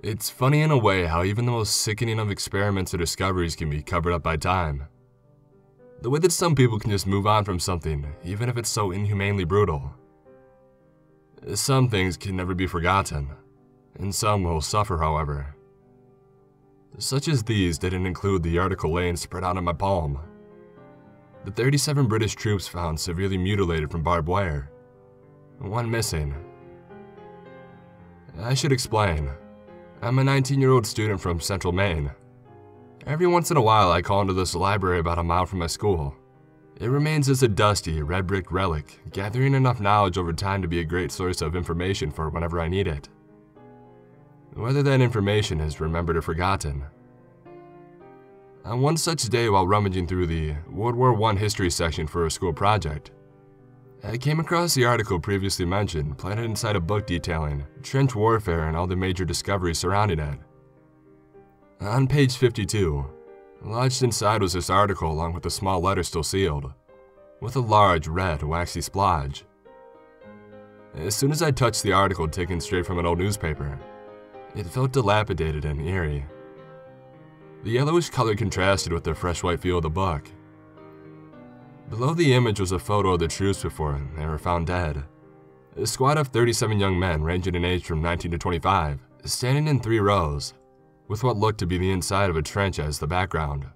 It's funny in a way how even the most sickening of experiments or discoveries can be covered up by time. The way that some people can just move on from something, even if it's so inhumanely brutal. Some things can never be forgotten, and some will suffer, however. Such as these didn't include the article laying spread out on my palm. The 37 British troops found severely mutilated from barbed wire. One missing. I should explain. I'm a 19-year-old student from central Maine. Every once in a while I call into this library about a mile from my school. It remains as a dusty, red brick relic, gathering enough knowledge over time to be a great source of information for whenever I need it. Whether that information is remembered or forgotten. On one such day while rummaging through the World War I history section for a school project, I came across the article previously mentioned, planted inside a book detailing trench warfare and all the major discoveries surrounding it. On page 52, lodged inside was this article along with a small letter still sealed, with a large, red, waxy splodge. As soon as I touched the article taken straight from an old newspaper, it felt dilapidated and eerie. The yellowish color contrasted with the fresh white feel of the book. Below the image was a photo of the troops before they were found dead. A squad of 37 young men ranging in age from 19 to 25, standing in 3 rows, with what looked to be the inside of a trench as the background.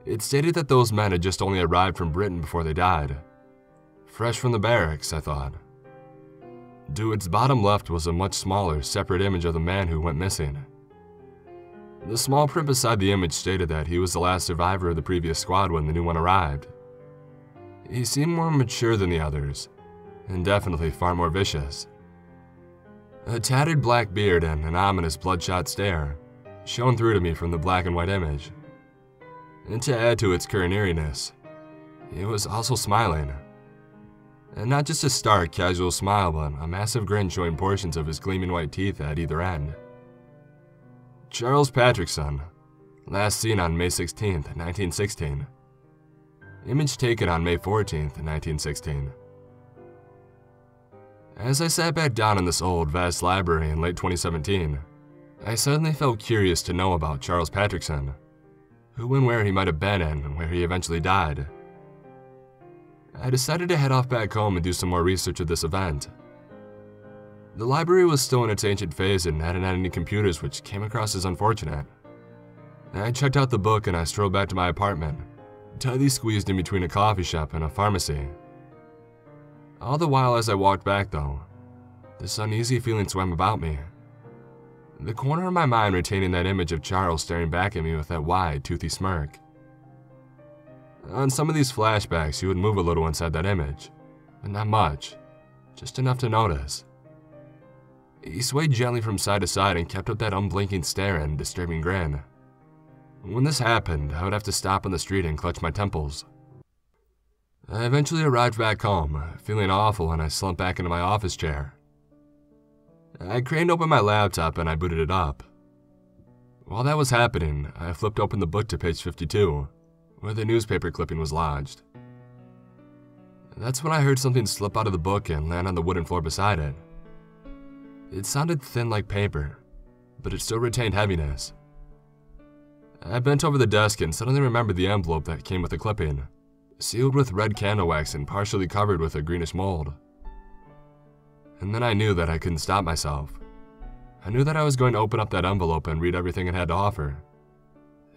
It stated that those men had just only arrived from Britain before they died. Fresh from the barracks, I thought. To its bottom left was a much smaller, separate image of the man who went missing. The small print beside the image stated that he was the last survivor of the previous squad when the new one arrived. He seemed more mature than the others, and definitely far more vicious. A tattered black beard and an ominous bloodshot stare shone through to me from the black and white image. And to add to its current eeriness, he was also smiling. And not just a stark, casual smile, but a massive grin showing portions of his gleaming white teeth at either end. Charles Patrickson, last seen on May 16, 1916. Image taken on May 14, 1916. As I sat back down in this old, vast library in late 2017, I suddenly felt curious to know about Charles Patrickson, who and where he might have been and where he eventually died. I decided to head off back home and do some more research of this event. The library was still in its ancient phase and hadn't had any computers, which came across as unfortunate. I checked out the book and I strolled back to my apartment, tightly squeezed in between a coffee shop and a pharmacy. All the while as I walked back though, this uneasy feeling swam about me. The corner of my mind retaining that image of Charles staring back at me with that wide, toothy smirk. On some of these flashbacks, he would move a little inside that image, but not much, just enough to notice. He swayed gently from side to side and kept up that unblinking stare and disturbing grin. When this happened, I would have to stop on the street and clutch my temples. I eventually arrived back home, feeling awful, and I slumped back into my office chair. I craned open my laptop and I booted it up. While that was happening, I flipped open the book to page 52, where the newspaper clipping was lodged. That's when I heard something slip out of the book and land on the wooden floor beside it. It sounded thin like paper, but it still retained heaviness. I bent over the desk and suddenly remembered the envelope that came with the clipping, sealed with red candle wax and partially covered with a greenish mold. And then I knew that I couldn't stop myself. I knew that I was going to open up that envelope and read everything it had to offer.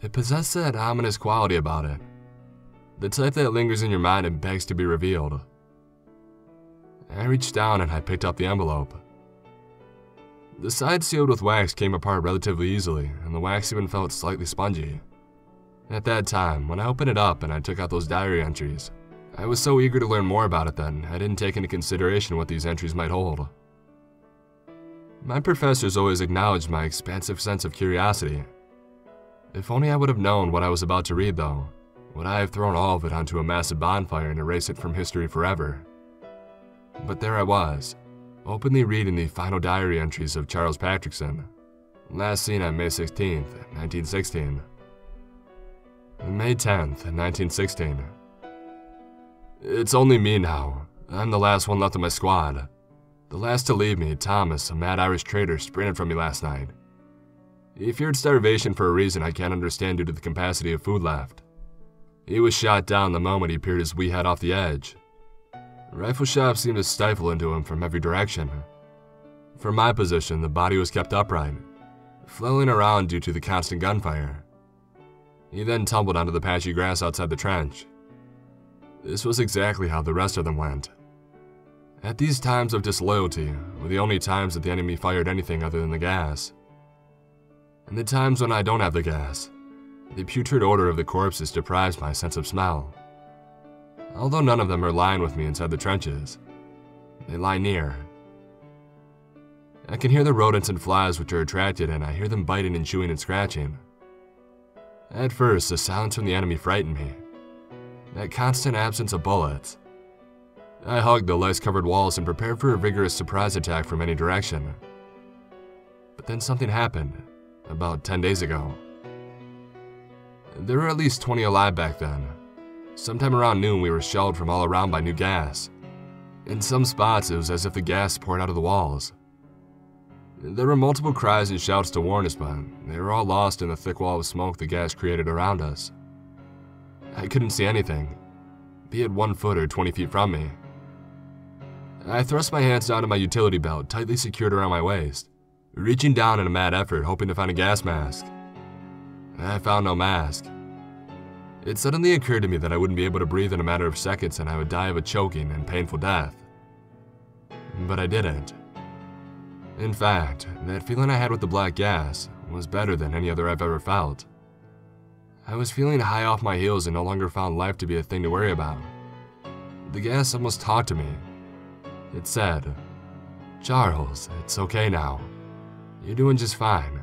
It possessed that ominous quality about it, the type that lingers in your mind and begs to be revealed. I reached down and I picked up the envelope. The side sealed with wax came apart relatively easily, and the wax even felt slightly spongy. At that time, when I opened it up and I took out those diary entries, I was so eager to learn more about it that I didn't take into consideration what these entries might hold. My professors always acknowledged my expansive sense of curiosity. If only I would have known what I was about to read, though, would I have thrown all of it onto a massive bonfire and erased it from history forever. But there I was, openly reading the final diary entries of Charles Patrickson, last seen on May 16, 1916. May 10th, 1916. It's only me now. I'm the last one left of my squad. The last to leave me, Thomas, a mad Irish trader, sprinted from me last night. He feared starvation for a reason I can't understand due to the capacity of food left. He was shot down the moment he peered his wee head off the edge. Rifle shots seemed to stifle into him from every direction. From my position, the body was kept upright, flailing around due to the constant gunfire. He then tumbled onto the patchy grass outside the trench. This was exactly how the rest of them went. At these times of disloyalty were the only times that the enemy fired anything other than the gas. And the times when I don't have the gas, the putrid odor of the corpses deprives my sense of smell. Although none of them are lying with me inside the trenches, they lie near. I can hear the rodents and flies which are attracted, and I hear them biting and chewing and scratching. At first, the silence from the enemy frightened me. That constant absence of bullets. I hugged the lice-covered walls and prepared for a vigorous surprise attack from any direction. But then something happened, about 10 days ago. There were at least 20 alive back then. Sometime around noon, we were shelled from all around by new gas. In some spots, it was as if the gas poured out of the walls. There were multiple cries and shouts to warn us, but they were all lost in the thick wall of smoke the gas created around us. I couldn't see anything, be it 1 foot or 20 feet from me. I thrust my hands down to my utility belt, tightly secured around my waist, reaching down in a mad effort, hoping to find a gas mask. I found no mask. It suddenly occurred to me that I wouldn't be able to breathe in a matter of seconds and I would die of a choking and painful death. But I didn't. In fact, that feeling I had with the black gas was better than any other I've ever felt. I was feeling high off my heels and no longer found life to be a thing to worry about. The gas almost talked to me. It said, "Charles, it's okay now. You're doing just fine."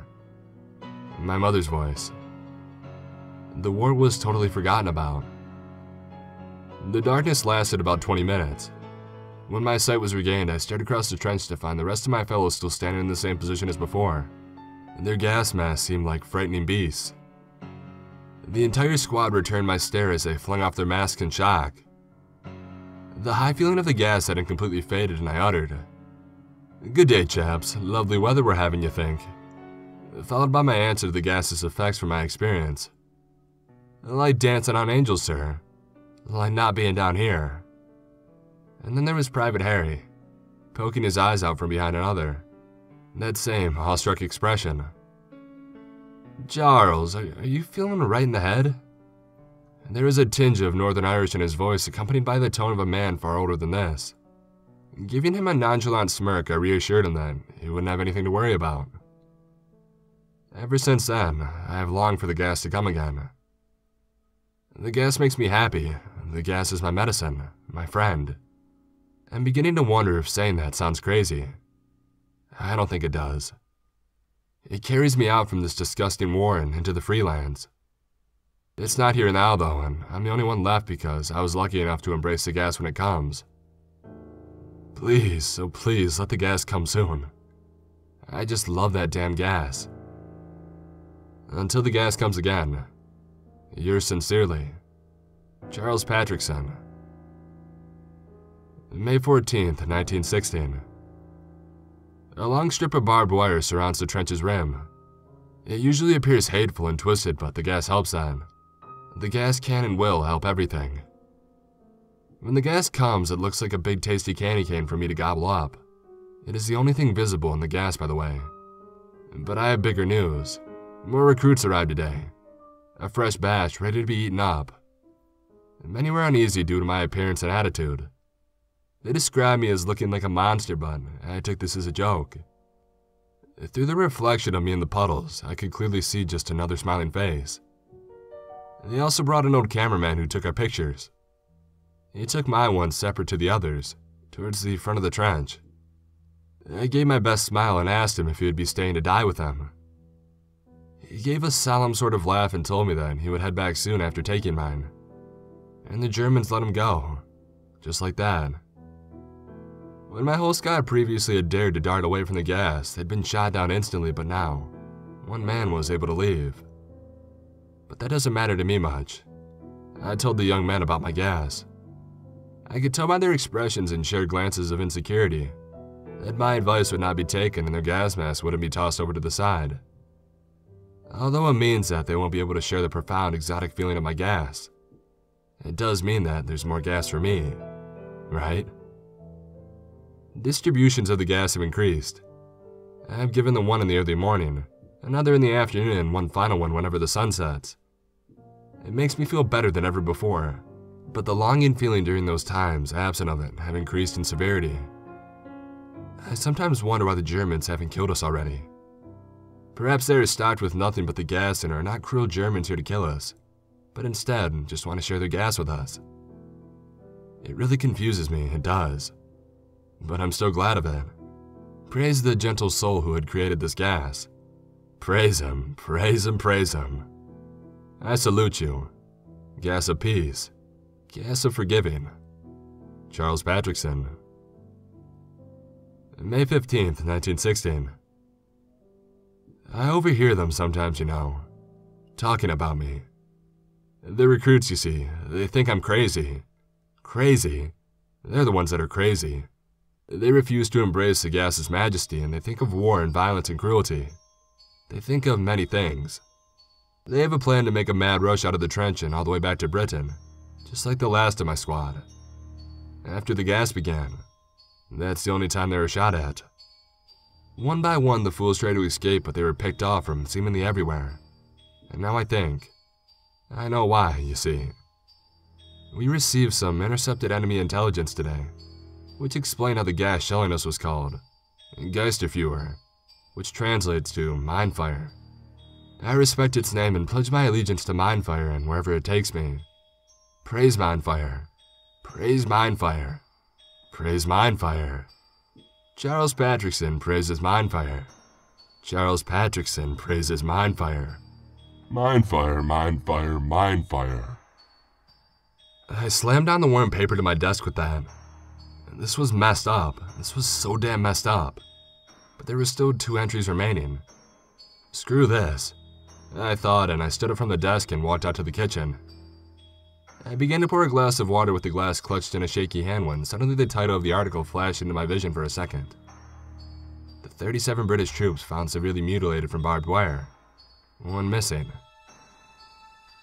My mother's voice. The war was totally forgotten about. The darkness lasted about 20 minutes. When my sight was regained, I stared across the trench to find the rest of my fellows still standing in the same position as before. Their gas masks seemed like frightening beasts. The entire squad returned my stare as they flung off their masks in shock. The high feeling of the gas hadn't completely faded and I uttered, "Good day, chaps. Lovely weather we're having, you think?" Followed by my answer to the gas's effects from my experience. "Like dancing on angels, sir. Like not being down here." And then there was Private Harry, poking his eyes out from behind another. That same awestruck expression. "Charles, are you feeling right in the head?" There was a tinge of Northern Irish in his voice, accompanied by the tone of a man far older than this. Giving him a nonchalant smirk, I reassured him that he wouldn't have anything to worry about. Ever since then, I have longed for the gas to come again. The gas makes me happy. The gas is my medicine, my friend. I'm beginning to wonder if saying that sounds crazy. I don't think it does. It carries me out from this disgusting war and into the free lands. It's not here now, though, and I'm the only one left because I was lucky enough to embrace the gas when it comes. Please, oh please, let the gas come soon. I just love that damn gas. Until the gas comes again. Yours sincerely, Charles Patrickson. May 14th, 1916. A long strip of barbed wire surrounds the trench's rim. It usually appears hateful and twisted, but the gas helps that. The gas can and will help everything. When the gas comes, it looks like a big tasty candy cane for me to gobble up. It is the only thing visible in the gas, by the way. But I have bigger news. More recruits arrived today. A fresh batch ready to be eaten up. Many were uneasy due to my appearance and attitude. They described me as looking like a monster, but I took this as a joke. Through the reflection of me in the puddles, I could clearly see just another smiling face. They also brought an old cameraman who took our pictures. He took my one separate to the others, towards the front of the trench. I gave my best smile and asked him if he would be staying to die with them. He gave a solemn sort of laugh and told me that he would head back soon after taking mine. And the Germans let him go, just like that. When my whole squad previously had dared to dart away from the gas, they'd been shot down instantly, but now, one man was able to leave. But that doesn't matter to me much. I told the young men about my gas. I could tell by their expressions and shared glances of insecurity that my advice would not be taken and their gas masks wouldn't be tossed over to the side. Although it means that they won't be able to share the profound exotic feeling of my gas, it does mean that there's more gas for me, right? Distributions of the gas have increased. I've given them one in the early morning, another in the afternoon, and one final one whenever the sun sets. It makes me feel better than ever before, but the longing feeling during those times, absent of it, have increased in severity. I sometimes wonder why the Germans haven't killed us already. Perhaps they are stocked with nothing but the gas and are not cruel Germans here to kill us, but instead just want to share their gas with us. It really confuses me, it does. But I'm still glad of it. Praise the gentle soul who had created this gas. Praise him, praise him, praise him. I salute you. Gas of peace. Gas of forgiving. Charles Patrickson. May 15th, 1916. I overhear them sometimes, you know, talking about me. The recruits, you see, they think I'm crazy. Crazy? They're the ones that are crazy. They refuse to embrace the gas's majesty, and they think of war and violence and cruelty. They think of many things. They have a plan to make a mad rush out of the trench and all the way back to Britain, just like the last of my squad. After the gas began, that's the only time they were shot at. One by one, the fools tried to escape, but they were picked off from seemingly everywhere. And now I know why, you see. We received some intercepted enemy intelligence today, which explained how the gas shelling us was called Geisterfeuer, which translates to mine fire. I respect its name and pledge my allegiance to mine fire and wherever it takes me. Praise mine fire. Praise mine fire. Praise mine fire. Charles Patrickson praises mine fire. Charles Patrickson praises mine fire. Mine fire, mine fire, mine fire. I slammed down the warm paper to my desk with that. This was messed up. This was so damn messed up. But there were still 2 entries remaining. Screw this, I thought, and I stood up from the desk and walked out to the kitchen. I began to pour a glass of water with the glass clutched in a shaky hand when suddenly the title of the article flashed into my vision for a second. The 37 British troops found severely mutilated from barbed wire. 1 missing.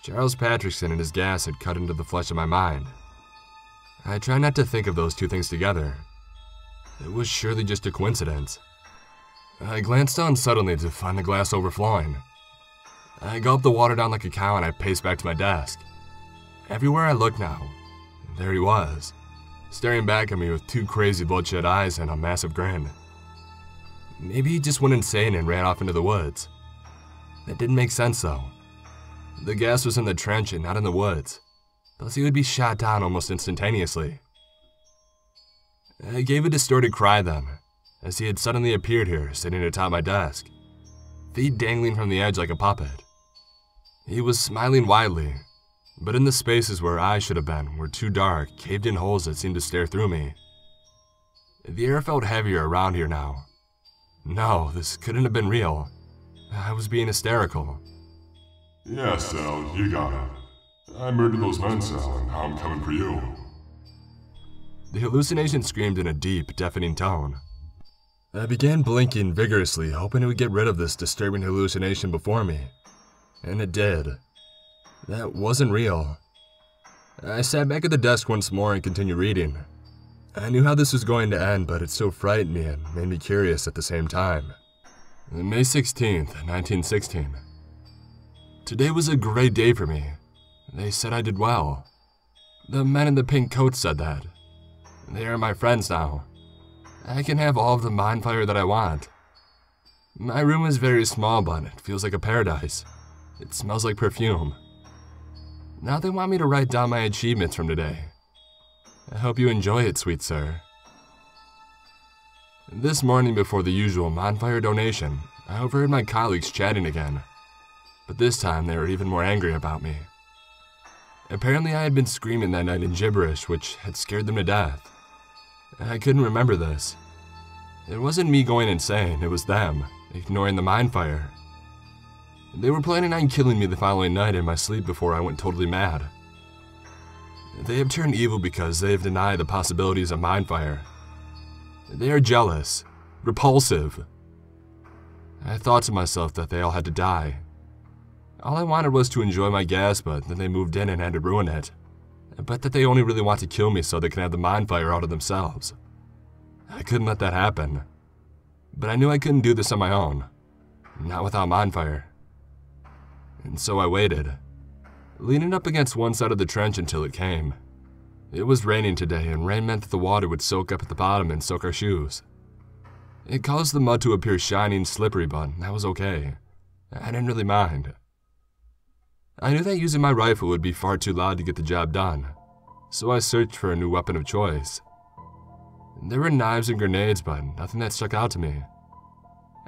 Charles Patrickson and his gas had cut into the flesh of my mind. I tried not to think of those 2 things together. It was surely just a coincidence. I glanced down suddenly to find the glass overflowing. I gulped the water down like a cow and I paced back to my desk. Everywhere I looked now, there he was, staring back at me with 2 crazy bloodshot eyes and a massive grin. Maybe he just went insane and ran off into the woods. That didn't make sense though. The gas was in the trench and not in the woods, thus he would be shot down almost instantaneously. I gave a distorted cry then, as he had suddenly appeared here, sitting atop my desk, feet dangling from the edge like a puppet. He was smiling widely, but in the spaces where I should have been were 2 dark, caved-in holes that seemed to stare through me. The air felt heavier around here now. No, this couldn't have been real. I was being hysterical. Yeah, Sal, you got it. I murdered those men, Sal, and now I'm coming for you. The hallucination screamed in a deep, deafening tone. I began blinking vigorously, hoping it would get rid of this disturbing hallucination before me. And it did. That wasn't real. I sat back at the desk once more and continued reading. I knew how this was going to end, but it so frightened me and made me curious at the same time. May 16th, 1916. Today was a great day for me. They said I did well. The men in the pink coats said that. They are my friends now. I can have all of the mine fire that I want. My room is very small, but it feels like a paradise. It smells like perfume. Now they want me to write down my achievements from today. I hope you enjoy it, sweet sir. This morning before the usual bonfire donation, I overheard my colleagues chatting again. But this time they were even more angry about me. Apparently I had been screaming that night in gibberish, which had scared them to death. I couldn't remember this. It wasn't me going insane, it was them, ignoring the mine fire. They were planning on killing me the following night in my sleep before I went totally mad. They have turned evil because they have denied the possibilities of mine fire. They are jealous, repulsive. I thought to myself that they all had to die. All I wanted was to enjoy my gas, but then they moved in and had to ruin it. I bet that they only really want to kill me so they can have the mind fire out of themselves. I couldn't let that happen. But I knew I couldn't do this on my own. Not without mind fire. And so I waited, leaning up against one side of the trench until it came. It was raining today, and rain meant that the water would soak up at the bottom and soak our shoes. It caused the mud to appear shiny and slippery, but that was okay. I didn't really mind. I knew that using my rifle would be far too loud to get the job done, so I searched for a new weapon of choice. There were knives and grenades, but nothing that stuck out to me.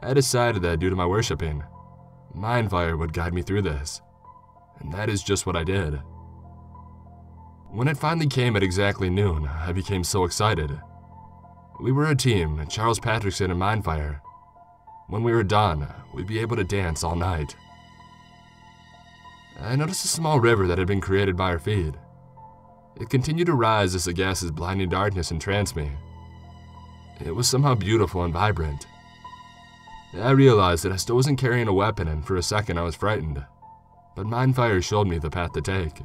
I decided that due to my worshipping, mind fire would guide me through this, and that is just what I did. When it finally came at exactly noon, I became so excited. We were a team, Charles Patrickson and Mindfire. When we were done, we'd be able to dance all night. I noticed a small river that had been created by our feet. It continued to rise as the gas's blinding darkness entranced me. It was somehow beautiful and vibrant. I realized that I still wasn't carrying a weapon, and for a second I was frightened, but Mindfire showed me the path to take.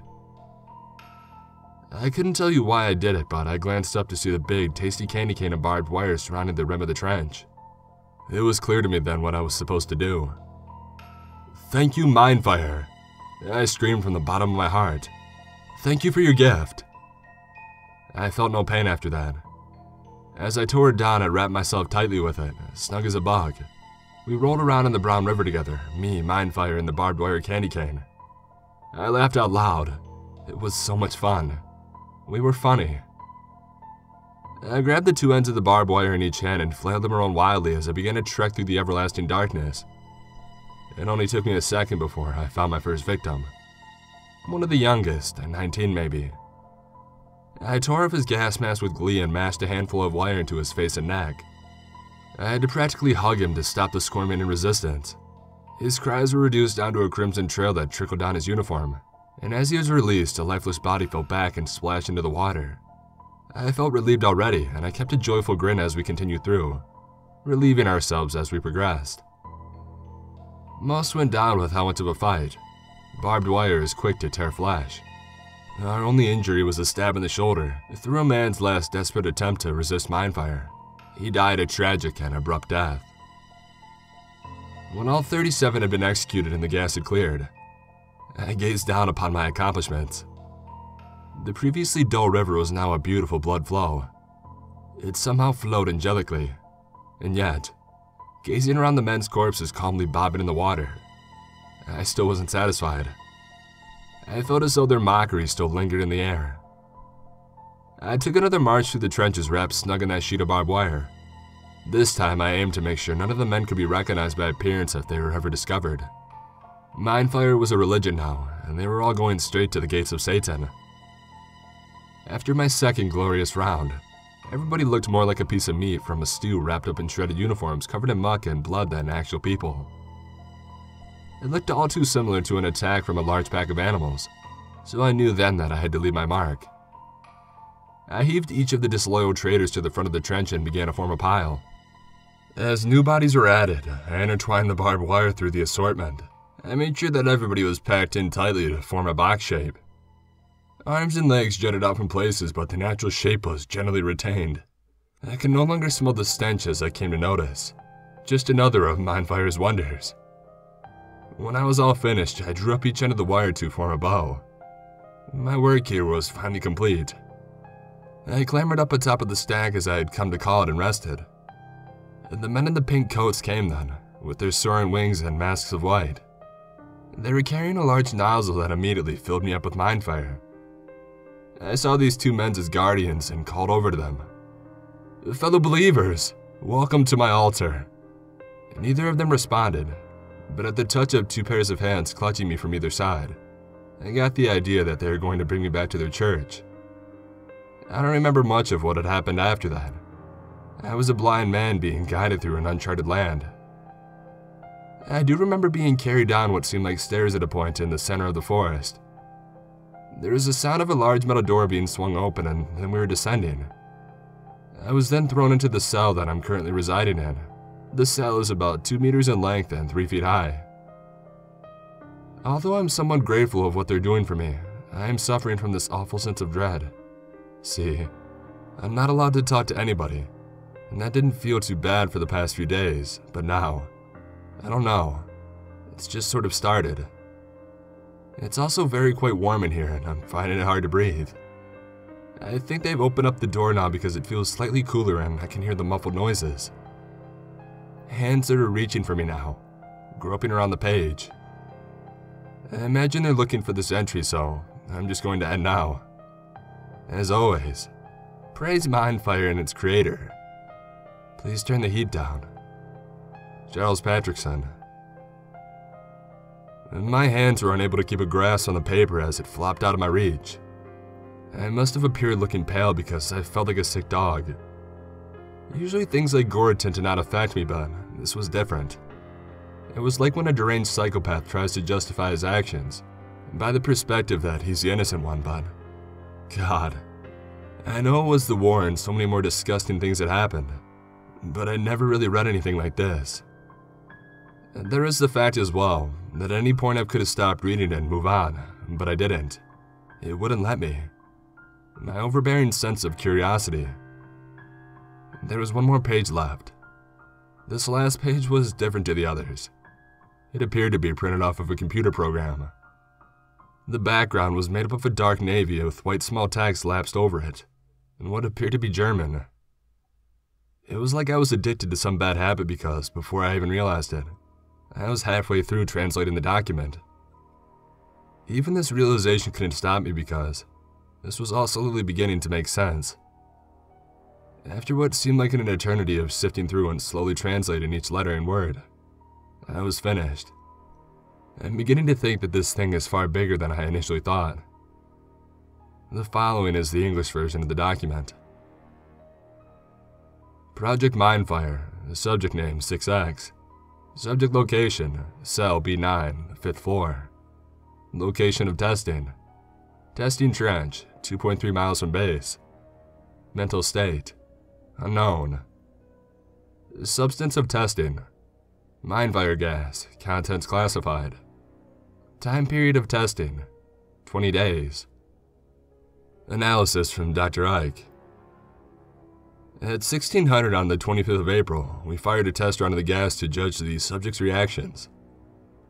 I couldn't tell you why I did it, but I glanced up to see the big, tasty candy cane of barbed wire surrounding the rim of the trench. It was clear to me then what I was supposed to do. "Thank you, Mindfire," I screamed from the bottom of my heart. "Thank you for your gift." I felt no pain after that. As I tore it down, I wrapped myself tightly with it, snug as a bug. We rolled around in the brown river together, me, Mindfire, and the barbed wire candy cane. I laughed out loud. It was so much fun. We were funny. I grabbed the two ends of the barbed wire in each hand and flailed them around wildly as I began to trek through the everlasting darkness. It only took me a second before I found my first victim. One of the youngest, 19 maybe. I tore off his gas mask with glee and mashed a handful of wire into his face and neck. I had to practically hug him to stop the squirming and resistance. His cries were reduced down to a crimson trail that trickled down his uniform, and as he was released, a lifeless body fell back and splashed into the water. I felt relieved already, and I kept a joyful grin as we continued through, relieving ourselves as we progressed. Most went down with how much of a fight. Barbed wire is quick to tear flesh. Our only injury was a stab in the shoulder through a man's last desperate attempt to resist mindfire. He died a tragic and abrupt death. When all 37 had been executed and the gas had cleared, I gazed down upon my accomplishments. The previously dull river was now a beautiful blood flow. It somehow flowed angelically, and yet, gazing around the men's corpses calmly bobbing in the water, I still wasn't satisfied. I felt as though their mockery still lingered in the air. I took another march through the trenches wrapped snug in that sheet of barbed wire. This time I aimed to make sure none of the men could be recognized by appearance if they were ever discovered. Mindfire was a religion now, and they were all going straight to the gates of Satan. After my second glorious round, everybody looked more like a piece of meat from a stew wrapped up in shredded uniforms covered in muck and blood than actual people. It looked all too similar to an attack from a large pack of animals, so I knew then that I had to leave my mark. I heaved each of the disloyal traitors to the front of the trench and began to form a pile. As new bodies were added, I intertwined the barbed wire through the assortment. I made sure that everybody was packed in tightly to form a box shape. Arms and legs jutted out from places, but the natural shape was generally retained. I could no longer smell the stench as I came to notice. Just another of Mindfire's wonders. When I was all finished, I drew up each end of the wire to form a bow. My work here was finally complete. I clambered up atop of the stack as I had come to call it and rested. The men in the pink coats came then, with their soaring wings and masks of white. They were carrying a large nozzle that immediately filled me up with mindfire. I saw these two men as guardians and called over to them. "Fellow believers, welcome to my altar." Neither of them responded, but at the touch of two pairs of hands clutching me from either side, I got the idea that they were going to bring me back to their church. I don't remember much of what had happened after that. I was a blind man being guided through an uncharted land. I do remember being carried down what seemed like stairs at a point in the center of the forest. There was the sound of a large metal door being swung open, and then we were descending. I was then thrown into the cell that I'm currently residing in. The cell is about 2 meters in length and 3 feet high. Although I'm somewhat grateful of what they're doing for me, I am suffering from this awful sense of dread. See, I'm not allowed to talk to anybody, and that didn't feel too bad for the past few days, but now, I don't know, it's just sort of started. It's also quite warm in here, and I'm finding it hard to breathe. I think they've opened up the door now because it feels slightly cooler and I can hear the muffled noises. Hands are reaching for me now, groping around the page. I imagine they're looking for this entry, so I'm just going to end now. As always, praise Mindfire and its creator. Please turn the heat down. Charles Patrickson. My hands were unable to keep a grasp on the paper as it flopped out of my reach. I must have appeared looking pale because I felt like a sick dog. Usually things like gore tend to not affect me, but this was different. It was like when a deranged psychopath tries to justify his actions, by the perspective that he's the innocent one, but God. I know it was the war and so many more disgusting things had happened, but I never really read anything like this. There is the fact as well, that at any point I could have stopped reading and move on, but I didn't. It wouldn't let me. My overbearing sense of curiosity. There was one more page left. This last page was different to the others. It appeared to be printed off of a computer program. The background was made up of a dark navy with white small text lapsed over it, and what appeared to be German. It was like I was addicted to some bad habit because, before I even realized it, I was halfway through translating the document. Even this realization couldn't stop me because this was all slowly beginning to make sense. After what seemed like an eternity of sifting through and slowly translating each letter and word, I was finished. I'm beginning to think that this thing is far bigger than I initially thought. The following is the English version of the document. Project Mindfire, subject name 6X. Subject location, cell B9, 5th floor. Location of testing. Testing trench, 2.3 miles from base. Mental state, unknown. Substance of testing. Mindfire gas, contents classified. Time period of testing, 20 days. Analysis from Dr. Ike. At 1600 on the 25th of April, we fired a test round of the gas to judge the subject's reactions.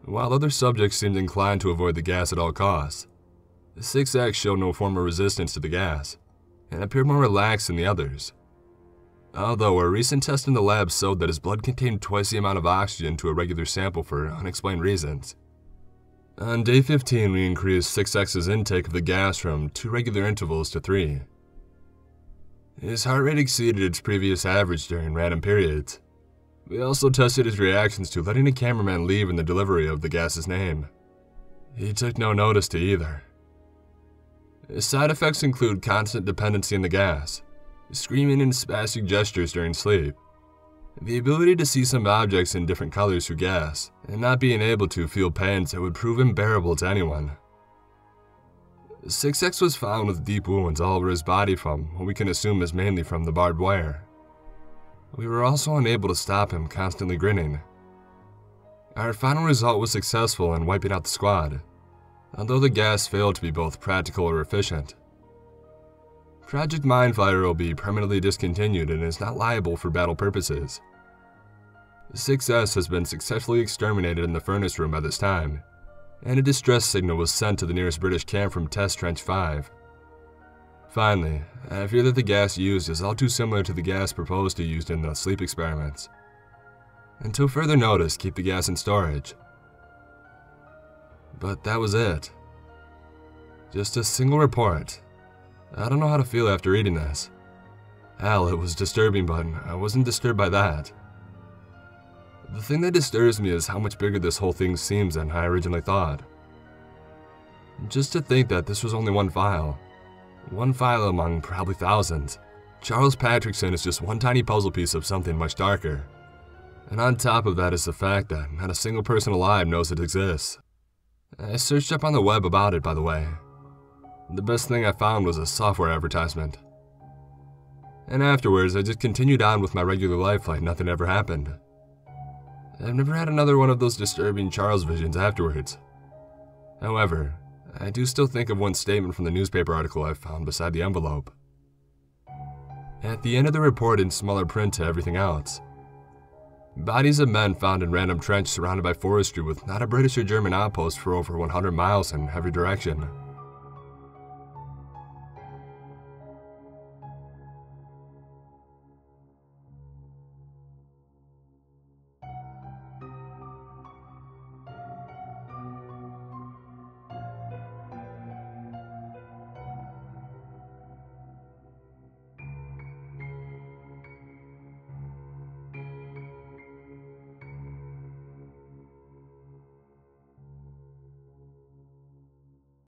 While other subjects seemed inclined to avoid the gas at all costs, the 6X showed no form of resistance to the gas, and appeared more relaxed than the others. Although a recent test in the lab showed that his blood contained twice the amount of oxygen to a regular sample for unexplained reasons. On day 15, we increased 6X's intake of the gas from 2 regular intervals to 3. His heart rate exceeded its previous average during random periods. We also tested his reactions to letting a cameraman leave in the delivery of the gas's name. He took no notice to either. His side effects include constant dependency on the gas, screaming and spastic gestures during sleep, the ability to see some objects in different colors through gas, and not being able to feel pains that would prove unbearable to anyone. 6X was found with deep wounds all over his body from what we can assume is mainly from the barbed wire. We were also unable to stop him constantly grinning. Our final result was successful in wiping out the squad, although the gas failed to be both practical or efficient. Project Mindfire will be permanently discontinued and is not liable for battle purposes. 6S has been successfully exterminated in the furnace room by this time, and a distress signal was sent to the nearest British camp from Test Trench 5. Finally, I fear that the gas used is all too similar to the gas proposed to be used in the sleep experiments. Until further notice, keep the gas in storage. But that was it. Just a single report. I don't know how to feel after reading this. Hell, it was disturbing, but I wasn't disturbed by that. The thing that disturbs me is how much bigger this whole thing seems than I originally thought. Just to think that this was only one file. One file among probably thousands. Charles Patrickson is just one tiny puzzle piece of something much darker. And on top of that is the fact that not a single person alive knows it exists. I searched up on the web about it, by the way. The best thing I found was a software advertisement. And afterwards, I just continued on with my regular life like nothing ever happened. I've never had another one of those disturbing Charles visions afterwards. However, I do still think of one statement from the newspaper article I found beside the envelope. At the end of the report in smaller print to everything else, bodies of men found in random trench surrounded by forestry with not a British or German outpost for over 100 miles in every direction.